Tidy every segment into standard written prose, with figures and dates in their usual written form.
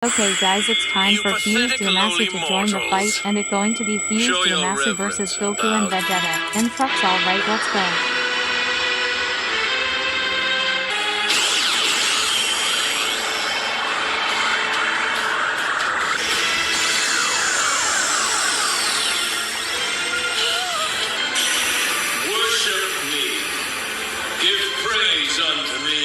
Okay guys, it's time You for Fuse pathetic Damacy lowly to join the fight, mortals. and it's going to be Fuse Show your Damacy reverence versus and Goku and bow. Vegeta. And trucks alright, let's go. Worship me. Give praise unto me.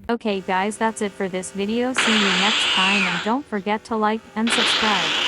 Okay guys, that's it for this video. See you next time, and don't forget to like and subscribe.